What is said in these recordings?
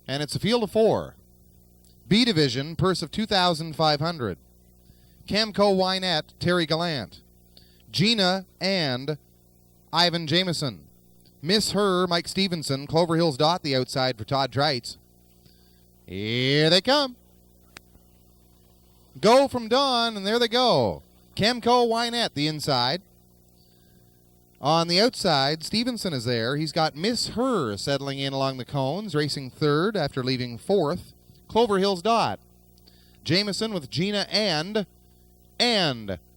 And it's a field of 4. B Division, purse of $2,500. Camco Wynette, Terry Gallant. Gina and Ivan Jameson. Miss Her, Mike Stevenson. Clover Hills Dot, the outside for Todd Trites. Here they come. Go from Dawn, and there they go. Camco Wynette, the inside. On the outside, Stevenson is there. He's got Miss Her settling in along the cones, racing third after leaving fourth. Clover Hills Dot. Jameson with Gina and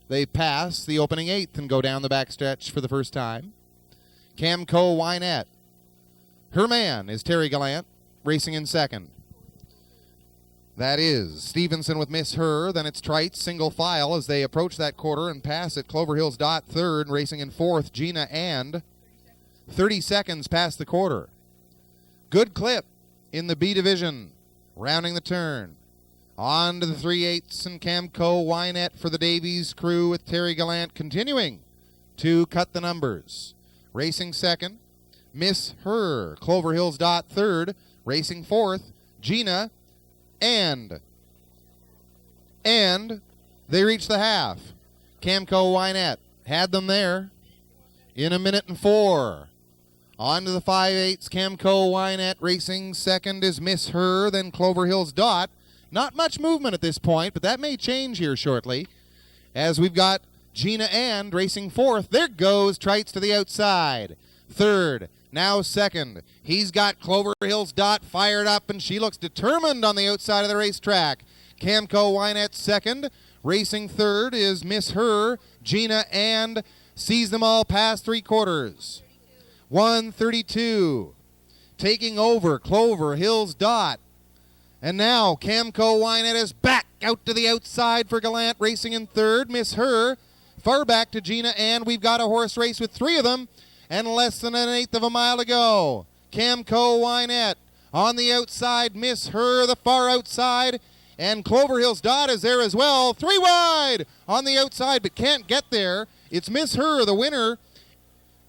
they pass the opening eighth and go down the backstretch for the first time. Camco Wynette. Her man is Terry Gallant, racing in second. That is Stevenson with Miss Her. Then it's Trites, single file as they approach that quarter and pass it. Clover Hills Dot third, racing in fourth. Gina and 30 seconds past the quarter. Good clip in the B Division, rounding the turn. On to the 3/8 and Camco Wynette for the Davies crew with Terry Gallant continuing to cut the numbers. Racing second, Miss Her. Clover Hills Dot third, racing fourth. Gina and they reach the half. Camco Wynette had them there in 1:04. On to the 5/8 Camco Wynette racing second is Miss Her, then Clover Hills Dot. Not much movement at this point, but that may change here shortly as we've got Gina and racing fourth. There goes Trites to the outside. Third, now second. He's got Clover Hills Dot fired up, and she looks determined on the outside of the racetrack. Camco Wynette second. Racing third is Miss Her. Gina and sees them all past three quarters. 1:32. Taking over Clover Hills Dot. And now Camco Wynette is back out to the outside for Gallant, racing in third. Miss Her far back to Gina, and we've got a horse race with three of them and less than an eighth of a mile to go. Camco Wynette on the outside, Miss Her the far outside, and Clover Hills Dot is there as well. Three wide on the outside, but can't get there. It's Miss Her. The winner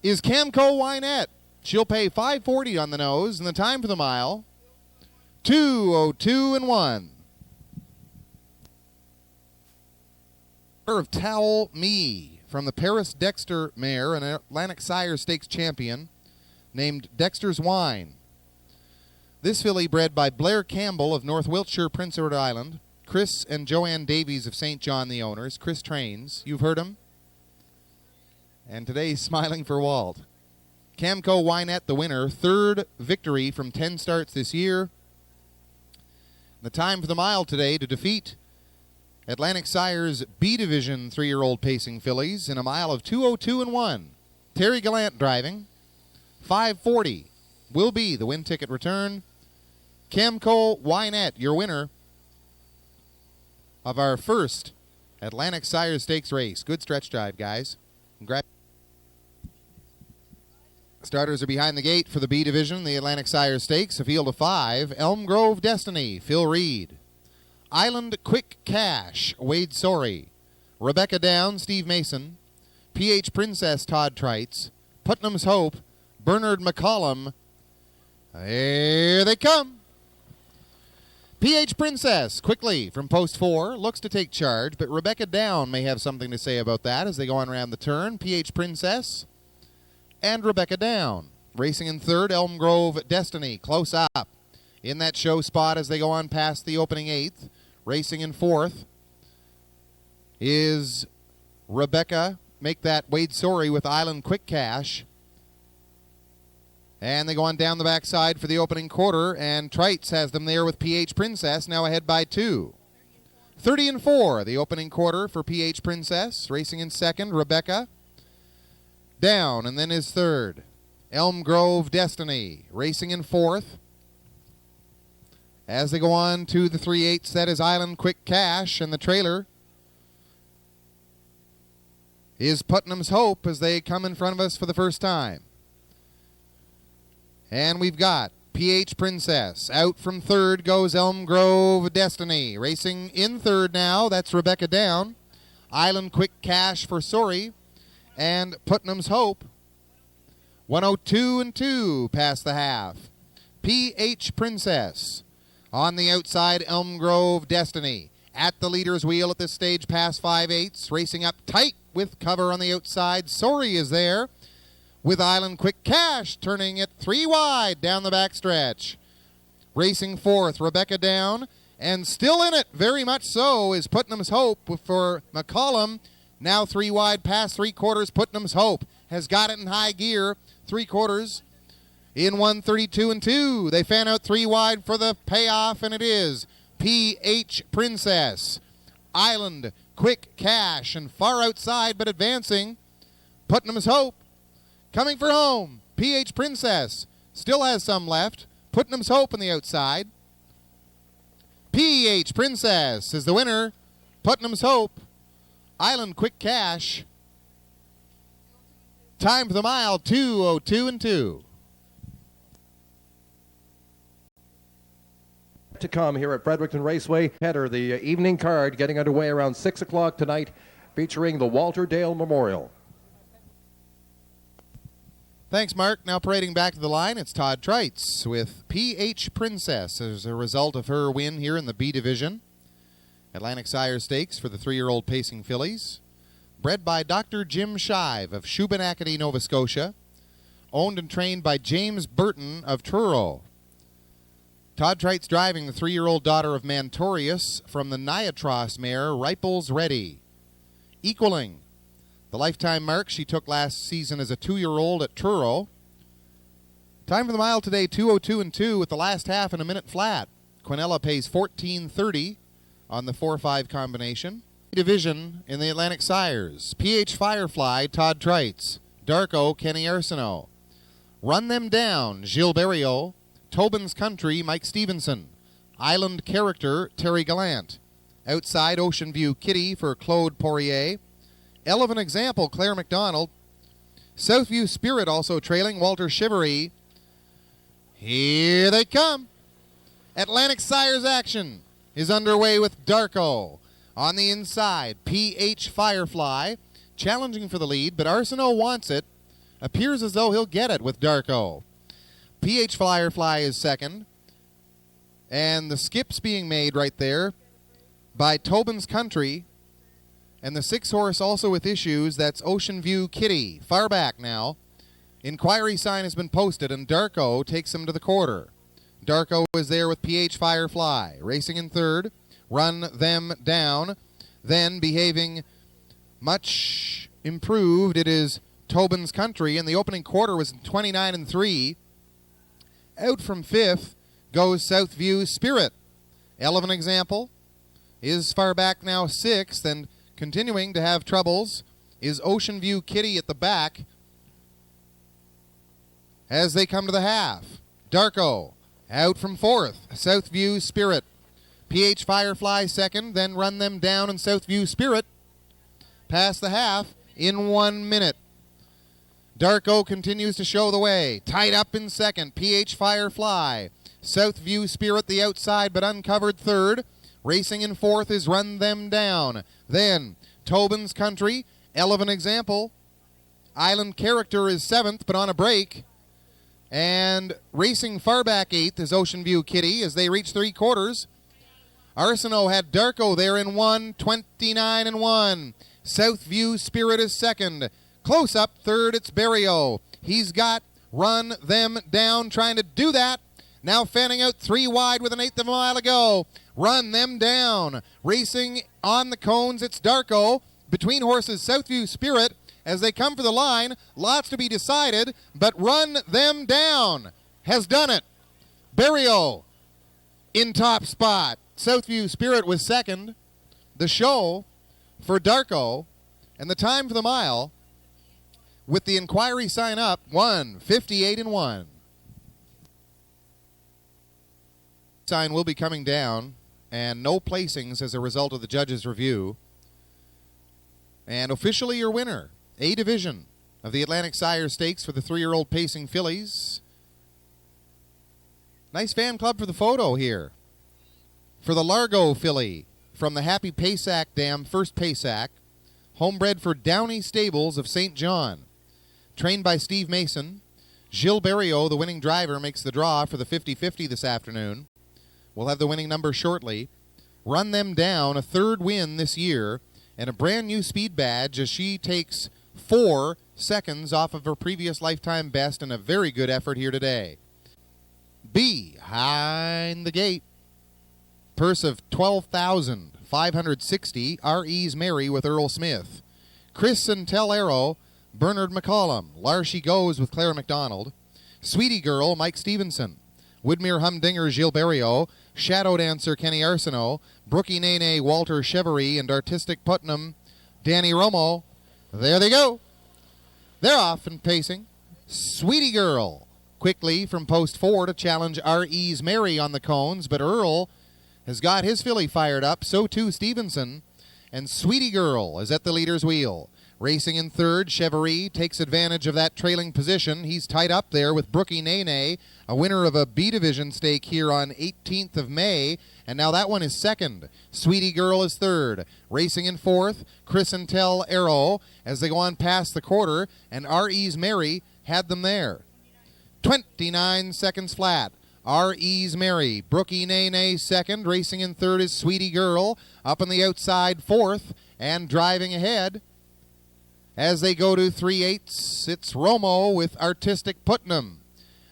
is Camco Wynette. She'll pay $5.40 on the nose, and the time for the mile, 2:02 and 1. Of Towel Me from the Paris Dexter mare, an Atlantic Sire Stakes champion named Dexter's Wine. This filly bred by Blair Campbell of North Wiltshire, Prince Edward Island. Chris and Joanne Davies of St. John, the owners. Chris trains. You've heard him. And today he's smiling for Walt. Camco Wynette, the winner. Third victory from 10 starts this year. The time for the mile today to defeat Atlantic Sire's B Division 3-year-old pacing fillies in a mile of 2:02 and 1. Terry Gallant driving. 5:40 will be the win ticket return. Camco Wynette, your winner of our first Atlantic Sire Stakes race. Good stretch drive, guys. Congrats. Starters are behind the gate for the B Division, the Atlantic Sire Stakes, a field of 5. Elm Grove Destiny, Phil Reed. Island Quick Cash, Wade Sorey. Rebecca Down, Steve Mason. PH Princess, Todd Trites. Putnam's Hope, Bernard McCollum. Here they come. PH Princess, quickly from post 4, looks to take charge, but Rebecca Down may have something to say about that as they go on around the turn. PH Princess and Rebecca Down. Racing in third, Elm Grove Destiny, close up in that show spot as they go on past the opening eighth. Racing in fourth is Rebecca. Make that Wade Sorey with Island Quick Cash. And they go on down the backside for the opening quarter, and Trites has them there with PH Princess, now ahead by 2. 30 and 4, the opening quarter for PH Princess. Racing in second, Rebecca Down, and then is third. Elm Grove Destiny, racing in fourth. As they go on to the 3/8, that is Island Quick Cash, and the trailer is Putnam's Hope as they come in front of us for the first time. And we've got PH Princess. Out from third goes Elm Grove Destiny. Racing in third now, that's Rebecca Down. Island Quick Cash for Sorey. And Putnam's Hope. 1:02 and 2 past the half. PH Princess. On the outside, Elm Grove Destiny. At the leader's wheel at this stage, past 5/8, racing up tight with cover on the outside. Sorry is there with Island Quick Cash, turning it 3 wide down the back stretch. Racing fourth, Rebecca Down, and still in it, very much so, is Putnam's Hope for McCollum. Now 3 wide, past 3/4. Putnam's Hope has got it in high gear. 3/4 in 1:32 and 2. They fan out 3 wide for the payoff, and it is PH Princess, Island Quick Cash, and far outside but advancing, Putnam's Hope. Coming for home, PH Princess still has some left. Putnam's Hope on the outside. PH Princess is the winner. Putnam's Hope, Island Quick Cash. Time for the mile, 2:02 and 2. To come here at Fredericton Raceway. Header, the evening card getting underway around 6 o'clock tonight, featuring the Walter Dale Memorial. Thanks, Mark. Now parading back to the line, it's Todd Treitz with PH Princess as a result of her win here in the B Division. Atlantic Sire Stakes for the 3-year-old pacing fillies. Bred by Dr. Jim Shive of Shubenacadie, Nova Scotia. Owned and trained by James Burton of Truro. Todd Treitz driving the 3-year-old daughter of Mantorius from the Niatros mare, Riples Ready. Equaling the lifetime mark she took last season as a 2-year-old at Truro. Time for the mile today, 2:02 and 2 with the last half in a minute flat. Quinella pays $14.30 on the 4-5 combination. Division in the Atlantic Sires. PH Firefly, Todd Treitz. Darko, Kenny Arsenault. Run Them Down, Gilles Berriot. Tobin's Country, Mike Stevenson. Island Character, Terry Gallant. Outside, Ocean View Kitty for Claude Poirier. Elevant Example, Claire McDonald. Southview Spirit also trailing, Walter Chivery. Here they come. Atlantic Sires action is underway with Darko. On the inside, PH Firefly, challenging for the lead, but Arsenault wants it. Appears as though he'll get it with Darko. PH Firefly is second. And the skip's being made right there by Tobin's Country. And the 6-horse also with issues, that's Ocean View Kitty. Far back now. Inquiry sign has been posted, and Darko takes him to the quarter. Darko is there with PH Firefly. Racing in third. Run Them Down. Then behaving much improved, it is Tobin's Country. And the opening quarter was 29 and 3. Out from fifth goes Southview Spirit. Elevant Example is far back now sixth, and continuing to have troubles is Ocean View Kitty at the back as they come to the half. Darko out from fourth. Southview Spirit. PH Firefly second, then Run Them Down and Southview Spirit past the half in 1 minute. Darko continues to show the way. Tied up in second, PH Firefly. Southview Spirit the outside but uncovered third. Racing in fourth is Run Them Down. Then Tobin's Country, Elevant Example. Island Character is seventh but on a break. And racing far back eighth is Ocean View Kitty as they reach 3/4. Arsenault had Darko there in 1:29 and 1. Southview Spirit is second. Close up third, it's Berriot. He's got Run Them Down trying to do that. Now fanning out 3 wide with an 1/8 of a mile to go. Run Them Down. Racing on the cones, it's Darko. Between horses, Southview Spirit as they come for the line. Lots to be decided, but Run Them Down has done it. Berriot in top spot. Southview Spirit was second. The show for Darko, and the time for the mile with the inquiry sign up, 1:58 and 1. Sign will be coming down, and no placings as a result of the judge's review. And officially your winner, A Division of the Atlantic Sire Stakes for the 3-year-old pacing fillies. Nice fan club for the photo here. For the Largo filly from the Happy Paysack Dam, First Paysack, homebred for Downey Stables of St. John. Trained by Steve Mason. Gilles Barriot, the winning driver, makes the draw for the 50-50 this afternoon. We'll have the winning number shortly. Run them down, a third win this year, and a brand new speed badge as she takes 4 seconds off of her previous lifetime best, and a very good effort here today. Behind the gate, purse of $12,560, R.E.'s Mary with Earl Smith. Chris and Tel Arrow, Bernard McCollum. Larshi Goes with Claire McDonald. Sweetie Girl, Mike Stevenson. Woodmere Humdinger, Gilles Barriot. Shadow Dancer, Kenny Arsenault. Brookie Nene, Walter Chevary. And Artistic Putnam, Danny Romo. There they go. They're off and pacing. Sweetie Girl quickly from post 4 to challenge R.E.'s Mary on the cones, but Earl has got his filly fired up, so too Stevenson, and Sweetie Girl is at the leader's wheel. Racing in third, Chevary takes advantage of that trailing position. He's tied up there with Brookie Nene, a winner of a B Division stake here on 18th of May, and now that one is second. Sweetie Girl is third. Racing in fourth, Chris and Tel Arrow as they go on past the quarter, and R.E.'s Mary had them there. 29 seconds flat. R.E.'s Mary. Brookie Nene second. Racing in third is Sweetie Girl. Up on the outside fourth, and driving ahead as they go to 3/8, it's Romo with Artistic Putnam.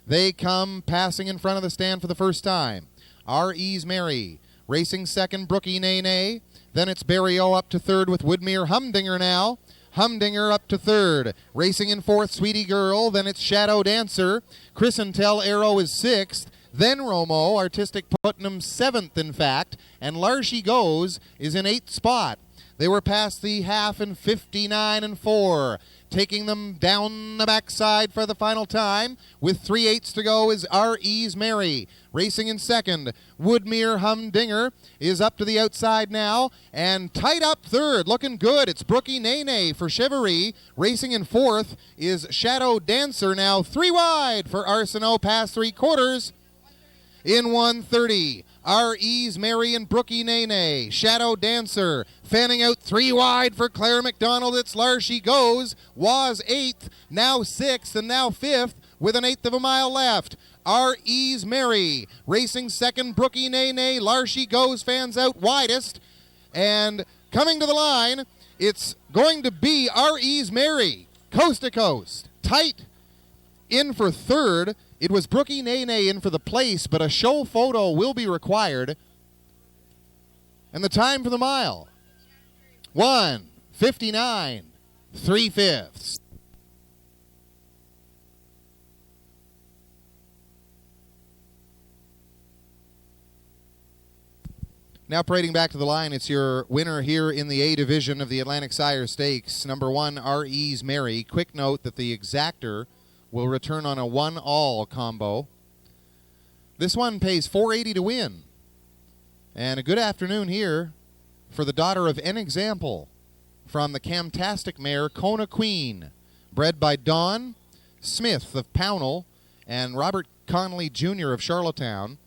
They come passing in front of the stand for the first time. R.E.'s Mary. Racing second, Brookie Nene. Then it's Barriot up to third with Woodmere Humdinger now. Humdinger up to third. Racing in fourth, Sweetie Girl. Then it's Shadow Dancer. Chris and Tel Arrow is sixth. Then Romo, Artistic Putnam seventh, in fact. And Larshi Goes is in eighth spot. They were past the half in 59 4. Taking them down the backside for the final time. With 3/8 to go is R.E.'s Mary. Racing in second, Woodmere Humdinger is up to the outside now. And tight up third, looking good. It's Brookie Nene for Chevary. Racing in fourth is Shadow Dancer, now 3 wide for Arsenault past 3/4. In 1:30, R.E.'s Mary and Brookie Nene. Shadow Dancer fanning out 3 wide for Claire McDonald. It's Larshi Goes. Was 8th, now 6th, and now 5th with an 1/8 of a mile left. R.E.'s Mary racing second, Brookie Nene. Larshi Goes fans out widest. And coming to the line, it's going to be R.E.'s Mary. Coast to coast. Tight in for third. It was Brookie Nene in for the place, but a show photo will be required. And the time for the mile, 1:59 3/5. Now parading back to the line, it's your winner here in the A division of the Atlantic Sire Stakes, number 1, R.E.'s Mary. Quick note that the exactor will return on a 1-all combo. This one pays $480 to win. And a good afternoon here for the daughter of N Example from the Camtastic mare Kona Queen, bred by Don Smith of Pownell and Robert Connolly Jr. of Charlottetown.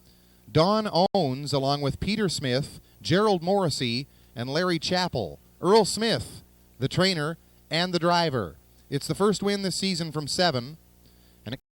Don owns, along with Peter Smith, Gerald Morrissey, and Larry Chappell, Earl Smith, the trainer and the driver. It's the first win this season from 7.